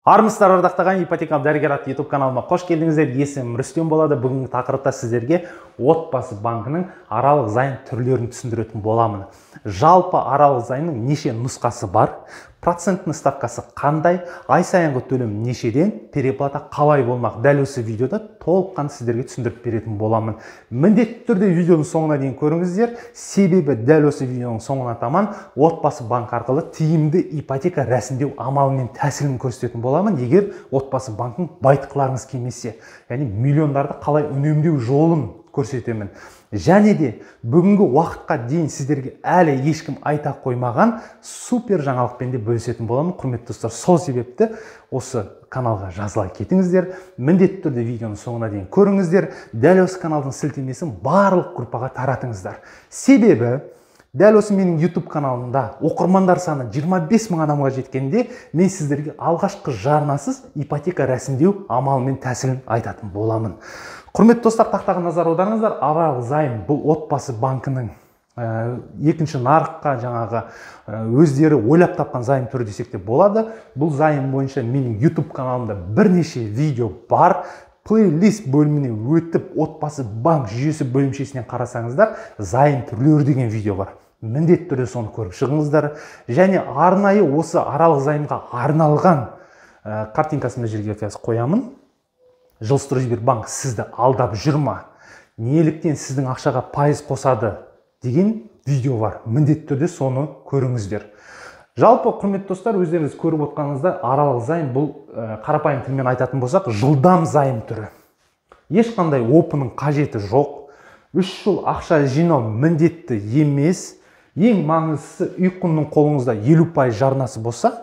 Армысыздар ардақтаған ипотекалық дәрігер атты YouTube каналыма қош келдіңіздер. Есімім Рүстем болады. Бүгінгі тақырыпта сіздерге отбасы банкінің аралық займ түрлерін түсіндіретін боламын. Жалпы аралық займның неше нұсқасы бар? Процентный ставкасы қандай? Ай сайынғы төлем нешеден? Переплата қалай болмақ? Дәл осы видеода толыққан сіздерге түсіндіріп беретін боламын. Міндетті түрде видеоның соңына дейін көріңіздер. Себебі дәл осы видеоның соңына таман отбасы банк арқылы тиімді ипотека рәсімдеу амалымен тәсілін көрсететін боламын. Егер отбасы банкын байытқыларыңыз келмесе, яғни миллиондарды қалай үнемдеу жолын көрсетемін. Және де бүгінгі уақытқа дейін сіздерге әлі ешкім айта қоймаған супер жаңалықпен де бөлісетін боламын. Құрметті достар, сол себепті осы каналға жазыла кетіңіздер. Міндетті түрде видеоның соңына дейін көріңіздер. Дәл осы каналдың сілтемесін барлық группаға таратыңыздар. Себебі дәл осы менің YouTube каналымда оқырмандар саны 25 мың адамға жеткенде мен сіздерге алғашқы жарнасыз ипотека рәсімдеу амалымен тәсілін айтатын боламын. Құрметті достар, тақтаға назар аударыңыздар. Аралық займ бұл отбасы банкінің екінші нарыққа жаңағы өздері ойлап тапқан займ түрі десек те болады. Бұл займ бойынша менің YouTube каналымда бірнеше видео бар. Плейлист бөліміне өтіп, отбасы банк жүйесі бөлімшесінен қарасаңыздар, займ түрлері деген видео бар. Міндетті түрде соны көріп шығыңыздар. Және арнайы осы аралық займға арналған картинкасын жерге қоямын. Жилстройсбербанк сізді алдап жүрма, неліктен сіздің ақшаға пайыз қосады деген видео бар. Міндетті түрде соны көріңіздер. Жалпы, құрметті достар, өздеріңіз көріп отқаныңызда аралық займ бұл қарапайым тілмен айтатын болсақ, жылдам займ түрі. Ешқандай опының қажеті жоқ. 3 жыл ақша жинау міндетті емес. Ең маңыздысы, үй құнының қолыңызда 50% жарнасы болса,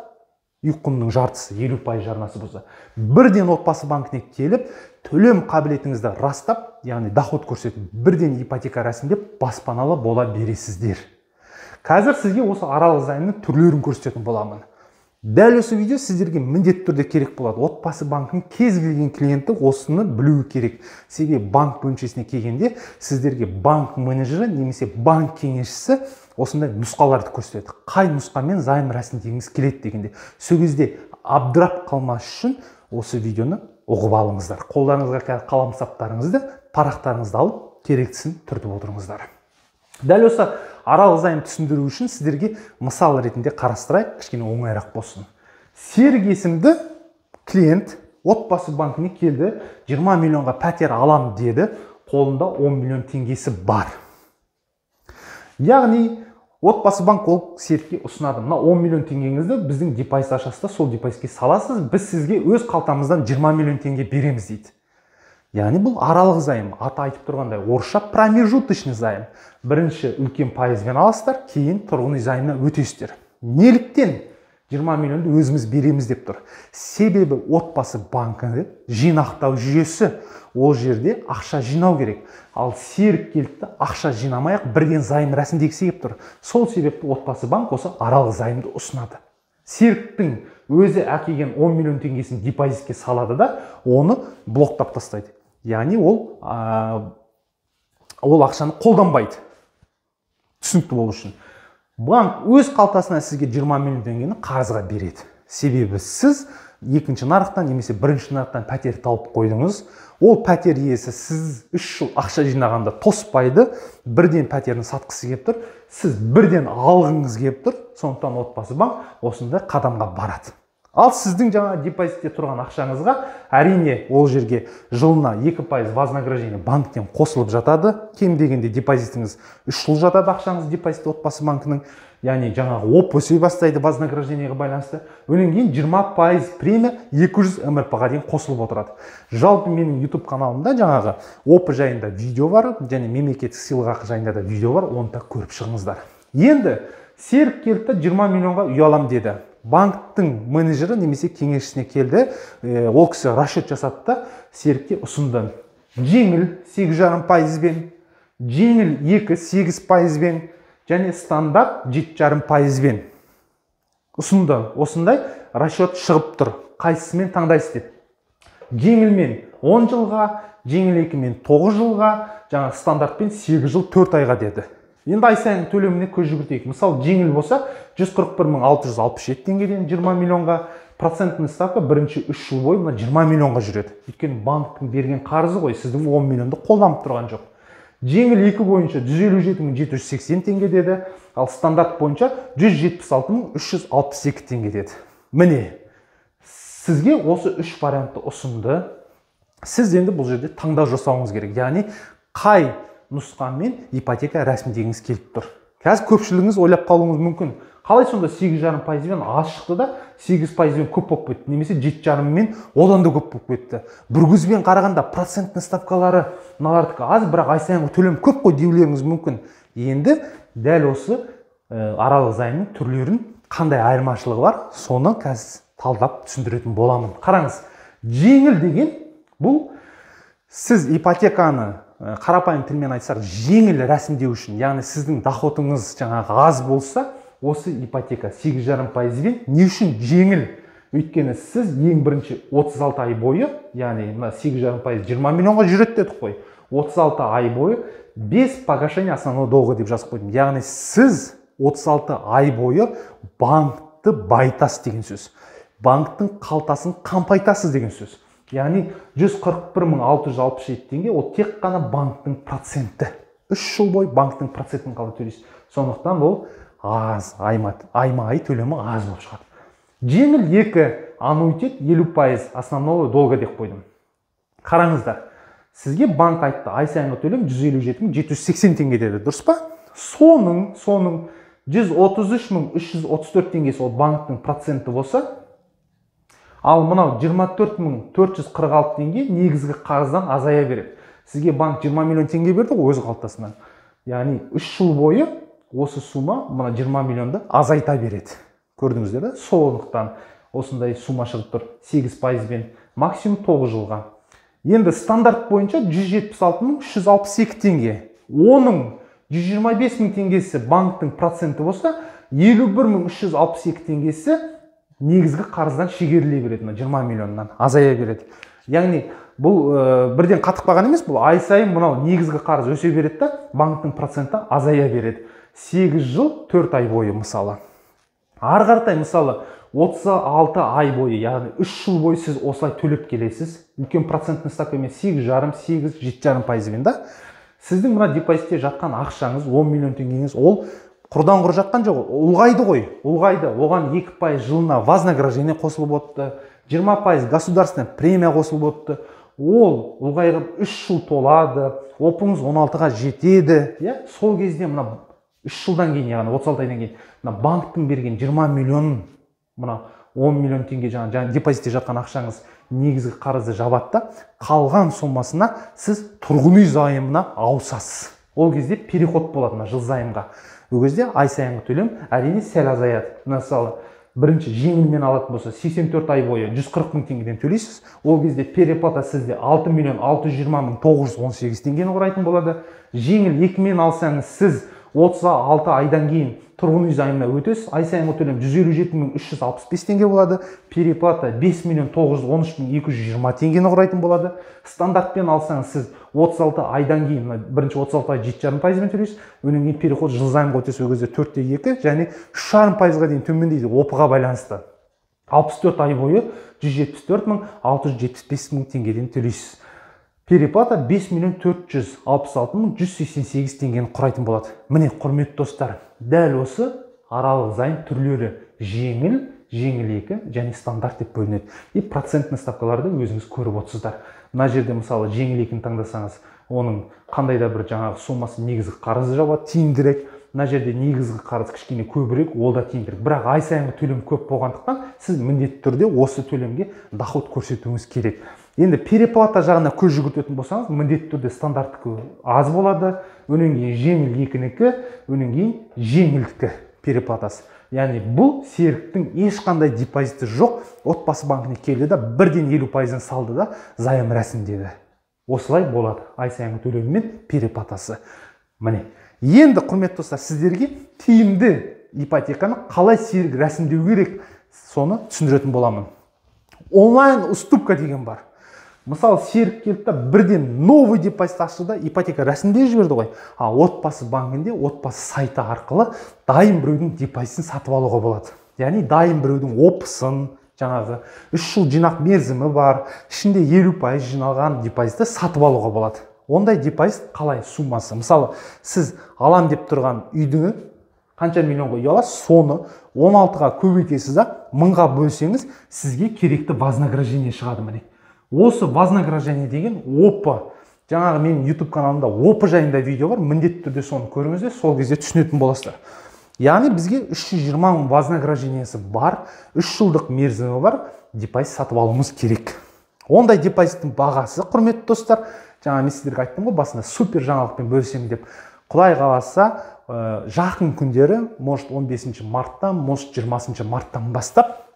үй құнының жартысы 50% жарнасы болса, бірден отбасы банкіне келіп, төлем қабілетіңізді растап, яғни доход көрсетіп, бірден ипотека рәсімдеп баспаналы бола бересіздер. Қазір сізге осы аралық займның түрлерін көрсететін боламын. Дәл осы видео сіздерге міндетті түрде керек болады. Отбасы банкының кез келген клиенті осыны білуі керек. Себебі банк бөлімшесіне келгенде сіздерге банк менеджері немесе банк кеңесшісі осындай нұсқаларды көрсетеді. Қай нұсқамен займ рәсімдегіңіз келеді дегенде. Сол кезде абдырап қалмас үшін осы видеоны оқып алыңыздар. Қолдарыңызға қаламсаптарыңызды, парақтарыңызды алып, керектісін түртіп отырыңыздар. Дәл осы аралық займ түсіндіру үшін сіздерге мысал ретінде қарастырайық, кішкене оңайырақ болсын. Серік есімді клиент отбасы банкіне келді, 20 миллионға пәтер алам деді, қолында 10 миллион теңгесі бар. Яғни отбасы банк ол Серікке ұсынады. Мына 10 миллион теңгеңізді біздің депозит ақшасында сол депозитке саласыз, біз сізге өз қалтамыздан 20 миллион теңге береміз дейді. Яғни бұл аралық займ, аты айтып тұрғандай, орысша промежуточный займ. Бірінші үлкен пайызбен аласыздар, кейін тұрғын үй займына өтесіздер. Неліктен 20 миллионды өзіміз береміз деп тұр? Себебі отбасы банкінің жинақтау жүйесі, ол жерде ақша жинау керек. Ал Серік келді, ақша жинамай-ақ бірден займ рәсімдегісі келіп тұр. Сол себепті отбасы банк осы аралық займды ұсынады. Серіктің өзі әкелген 10 миллион теңгесін депозитке салады да, оны блоктап тастайды. Яғни ол ақшаны қолданбайды. Түсінікті болу үшін. Банк өз қалтасына сізге 20 миллион теңгені қарызға береді. Себебі сіз екінші нарықтан немесе бірінші нарықтан пәтер тауып қойдыңыз. Ол пәтер иесі сіз 3 жыл ақша жинағанда тоспайды, бірден пәтерін сатқысы келіп тұр, сіз бірден алғыңыз келіп тұр, сондықтан отбасы банк осындай қадамға барады. Ал сіздің жаңа депозитте тұрған ақшаңызға әрине ол жерге жылына 2% вознаграждение банктен қосылып жатады. Кем дегенде депозитіңіз 3 жыл жатады ақшаңыз депозитте отбасы банкінің. Яғни жаңағы оп өсей бастайды вознаграждениеге байланысты. Өнен кейін 20% премия 200 МРП-ға дейін қосылып отырады. Жалпы менің YouTube каналымда жаңағы оп жайында видео бар, және мемлекеттік сыйлықақы жайында да видео бар, оны да көріп шығыңыздар. Енді Серік келді 20 миллионға үй алам деді. Банктың менеджері немесе кеңесшісіне келді, ол кісі расчет жасады да Серікке ұсынды. Жеңіл 8,5%-бен, жеңіл 8%-бен, және стандарт 7,5%-бен ұсынды. Осындай расчет шығып тұр. Қайсысымен таңдайсыз деп. Жеңілмен 10 жылға, жеңіл 2-мен 9 жылға, жаңа стандартпен 8 жыл 4 айға деді. Енді ай сайын төлеміне көз жүгіртейік. Мысалы, жеңіл болса 141.667 теңгеден 20 миллионға, процентный ставка бірінші 3 жыл бойы мына 20 миллионға жүреді. Өйткені банктың берген қарызы ғой, сіздің 10 миллионды қолданып тұрған жоқ. Жеңіл 2 бойынша 157.780 теңге деді, ал стандарт бойынша 176.362 теңге деді. Міне, сізге осы 3 вариантты ұсынды. Сіз енді бұл жерде таңдау жасауыңыз керек. Яғни, қай нұсқамен ипотека рәсімдегіңіз келіп тұр. Қазір көпшілігіңіз ойлап қалуыңыз мүмкін. Қалай сонда 8,5%-мен аз шықты да 8%-мен көп болып кетті, немесе 7,5%-мен одан да көп болып кетті. Бір көзбен қарағанда процентный ставкалары мыналардікі аз, бірақ ай сайынғы төлем көп қой деулеріңіз мүмкін. Енді дәл осы аралық займның түрлерін қандай айырмашылығы бар, соны қазір талдап түсіндіретін боламын. Қараңыз, жеңіл деген бұл сіз ипотеканы қарапайым тілмен айтсақ жеңіл рәсімдеу үшін, яғни сіздің доходыңыз жаңағы аз болса, осы ипотека 8,5%-бен не үшін жеңіл? Өйткені сіз ең бірінші 36 ай бойы, яғни 8,5% 20 миллионға жүреді дедік қой. 36 ай бойы без погашения основного долга деп жазып қойдым. Яғни сіз 36 ай бойы банкты байтасыз деген сөз. Банктың қалтасын қампайтасыз деген сөз. Яғни 141.667 теңге ол тек қана банктың проценті. 3 жыл бойы банктың процентін қалай төлейсіз. Сондықтан ол аз, айма-ай төлемі аз болып шығады. Жеңіл 2 аннуитет 50% основного долга деп қойдым. Қараңыздар, сізге банк айтты, ай сайынғы төлем 157.780 теңге деді, дұрыс па? Соның 133.334 теңгесі ол банктың проценті болса, ал мынау 24.446 теңге негізгі қарыздан азая береді. Сізге банк 20 миллион теңге берді өз қалтасынан. Яғни 3 жыл бойы осы сума мына 20 миллионды азайта береді. Көрдіңіздер да? Сондықтан осындай сума шығып тұр 8%-бен максимум 9 жылға. Енді стандарт бойынша 176.362 теңге. Оның 125.000 теңгесі банктың проценті болса, 51.362 теңгесі негізгі қарыздан шегеріле береді, 20 миллионнан азая береді. Яғни бұл бірден қатып қалған емес, бұл ай сайын мынау негізгі қарыз өсе береді да, банктың проценті азая береді. 8 жыл 4 ай бойы мысалы. Ары қаратай мысалы 36 ай бойы, яғни 3 жыл бойы сіз осылай төлеп келесіз. Үлкен процентный ставкамен 8,5, 7,5%-бен да. Сіздің мына депозитте жатқан ақшаңыз 10 миллион теңгеңіз ол құрдан құр жатқан жоқ, ұлғайды ғой, ұлғайды. Оған 2% жылына вознаграждение қосылып отты, 20% государственная премия қосылып отты. Ол ұлғайып 3 жыл толады, опыңыз 16-ға жетеді. Сол кезде мына 3 жылдан кейін, яғни 36 айдан кейін, банктың берген 20 миллион, мына 10 миллион теңге жаңа депозитте жатқан ақшаңыз негізгі қарызды жабады, қалған сомасына сіз тұрғын үй займына ауысасыз. Ол кезде переход болады жыл займға. Ол кезде ай сайынғы төлем әрине сәл азаяды. Мысалы, бірінші жеңілмен алатын болса 84 ай бойы 140 мың теңгеден төлейсіз. Ол кезде переплата сізде 6,620,918 теңгені құрайтын болады. Жеңіл 2-мен алсаңыз сіз 36 айдан кейін тұрғын үй займына өтесіз. Ай сайынғы төлем 157.365 теңге болады. Переплата 5,913,220 теңгені құрайтын болады. Стандартпен алсаңыз сіз 36 айдан кейін, бірінші 36 ай 7,5%-бен төлейсіз. Өнен кейін переход жыл займға өтесіз, ол кезде 4,2 және 3,5%-ға дейін төмендейді опыға байланысты. 64 ай бойы 174.675 теңгеден төлейсіз. Переплата 5,466,188 теңгені құрайтын болады. Міне, құрметті достар, дәл осы аралық займ түрлері жеңіл, жеңіл 2 және стандарт деп бөлінеді. И процентный ставкаларды өзіңіз көріп отырсыздар. Мына жерде мысалы жеңіл 2-ні таңдасаңыз, оның қандай да бір жаңағы сомасы негізгі қарызы жабады, тиімдірек. Мына жерде негізгі қарыз кішкене көбірек, ол да тиімдірек. Бірақ ай сайынғы төлем көп болғандықтан, сіз міндетті түрде осы төлемге доход көрсетуіңіз керек. Енді переплата жағына көз жүгіртетін болсаңыз, міндетті түрде стандарттікі аз болады, өнен кейін жеңіл 2-нікі, өнен кейін жеңілдікі переплатасы. Яғни бұл серіктің ешқандай депозиті жоқ, отбасы банкіне келді да, бірден 50%-ын салды да, займ рәсімдеді. Осылай болады ай сайынғы төлемі мен переплатасы. Міне, енді құрметті достар, сіздерге тиімді ипотеканы қалай серік рәсімдеу керек, соны түсіндіретін боламын. Онлайн уступка деген бар. Мысалы, серік келді да, бірден новый депозит ашты да, ипотека рәсімдеп жіберді ғой. А отбасы банкінде, отбасы сайты арқылы дайын біреудің депозитін сатып алуға болады. Яғни дайын біреудің опысын, жаңағы 3 жыл жинақ мерзімі бар, ішінде 50% жиналған депозитті сатып алуға болады. Ондай депозит қалай суммасы? Мысалы, сіз алам деп тұрған үйді қанша миллионға үй аласыз, соны 16-ға көбейтесіз да, 1000-ға бөлсеңіз, сізге керекті вознаграждение шығады міне. Осы вознаграждение деген ОП. Жаңағы менің YouTube каналымда ОП жайында видео бар, міндетті түрде соны көріңіздер, сол кезде түсінетін боласыздар. Яғни бізге 320 мың вознаграждениесі бар, 3 жылдық мерзімі бар депозит сатып алуымыз керек. Ондай депозиттің бағасы, құрметті достар, жаңа мен сіздерге айттым ғой, басында супер жаңалықпен бөлісемін деп. Құдай қаласа, жақын күндері, может 15 марттан, может 20 марттан бастап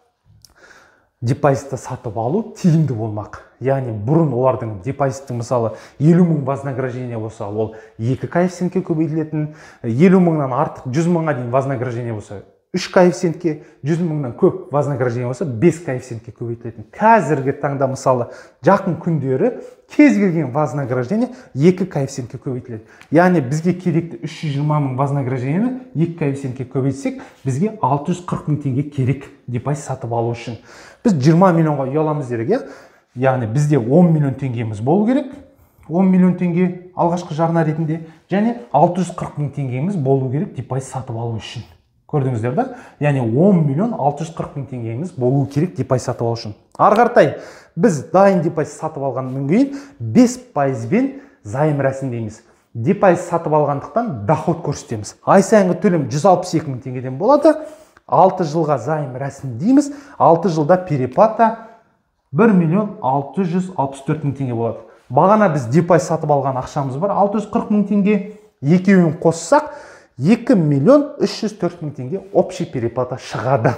депозитті сатып алу тиімді болмақ. Яғни бұрын олардың депозиттің мысалы 50 мың вознаграждение болса, ол 2 коэффициентке көбейтілетін, 50 мыңнан артық 100 мыңға дейін вознаграждение болса, 3 коэффициентке, 100 мыңнан көп вознаграждение болса, 5 коэффициентке көбейтілетін. Қазіргі таңда мысалы жақын күндері кез келген вознаграждение 2 коэффициентке көбейтіледі. Яғни бізге керекті 320 мың вознаграждениені 2 коэффициентке көбейтсек, бізге 640 мың теңге керек депозит сатып алу үшін. Біз 20 миллионға үй аламыз дерек, яғни бізде 10 миллион теңгеміз болу керек. 10 миллион теңге алғашқы жарна ретінде, және 640 мың теңгеміз болу керек депозит сатып алу үшін. Көрдіңіздер ба? Яғни 10 миллион 640 мың теңгеміз болу керек депозит сатып алу үшін. Ары қаратай біз дайын депозит сатып алғаннан кейін 5%-бен займ рәсімдейміз. Депозит сатып алғандықтан доход көрсетеміз. Ай сайынғы төлем 162 мың теңгеден болады. 6 жылға займ рәсімдейміз. 6 жылда переплата 1 миллион 664 мың теңге болады. Бағана біз депозит сатып алған ақшамыз бар, 640 мың теңге. Екеуін қоссақ 2 миллион 304 мың теңге общий переплата шығады.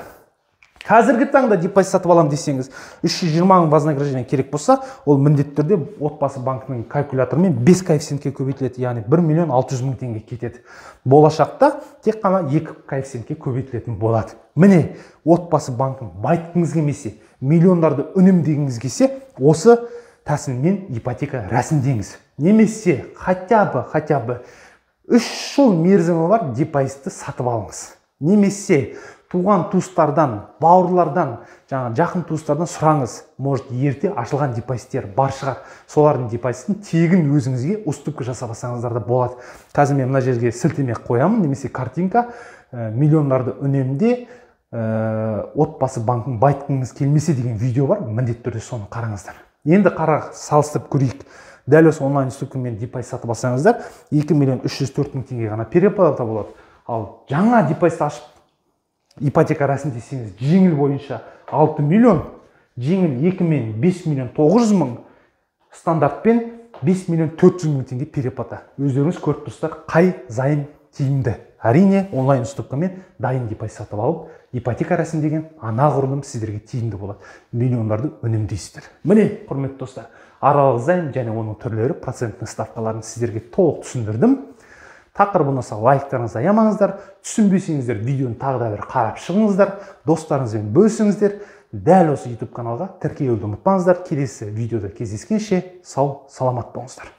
Қазіргі таңда депозит сатып алам десеңіз, 320 мың вознаграждение керек болса, ол міндетті түрде отбасы банкінің калькуляторымен 5 коэффициентке көбейтіледі, яғни 1 миллион 600 мың теңге кетеді. Болашақта тек қана 2 коэффициентке көбейтілетін болады. Міне, отбасы банкын байытқыңыз келмесе, миллиондарды үнемдегіңіз келсе, осы тәсілмен ипотека рәсімдеңіз. Немесе хотя бы 3 жыл мерзімі бар депозитті сатып алыңыз. Немесе туған туыстардан, бауырлардан, жақын туыстардан сұраңыз. Может, ерте ашылған депозиттер бар шығар. Солардың депозитін тегін өзіңізге уступка жасап алсаңыздар да болады. Қазір мен мына жерге сілтеме қоямын, немесе картинка, миллиондарды үнемде отбасы банкын байытқыңыз келмесе деген видео бар. Міндетті түрде соны қараңыздар. Енді салыстырып көрейік. Дәл осы онлайн уступкамен депозит сатып алсаңыздар, 2 миллион 304 мың теңге ғана переплата болады. Ал жаңа депозит ашып ипотека рәсімдесеңіз, жеңіл бойынша 6 миллион, жеңіл 2 мен 5 миллион 900 мың, стандартпен 5 миллион 400 мың теңге переплата. Өздеріңіз көріп тұрсыздар, қай займ тиімді. Әрине, онлайн уступкамен дайын депозит сатып алып, ипотека рәсімдеген анағұрлым сіздерге тиімді болады. Миллиондарды үнемдейсіздер. Міне, құрметті достар, аралық займ және оның түрлері, проценттің ставкаларын сіздерге толық түсіндірдім. Тақырыбын болса лайктарыңызды аямаңыздар, түсінбесеңіздер видеоны тағы да бір қарап шығыңыздар, достарыңызбен бөлісіңіздер. Дәл осы YouTube каналға тіркелуді ұмытпаңыздар. Келесі видеода кездескенше сау, саламат болыңыздар.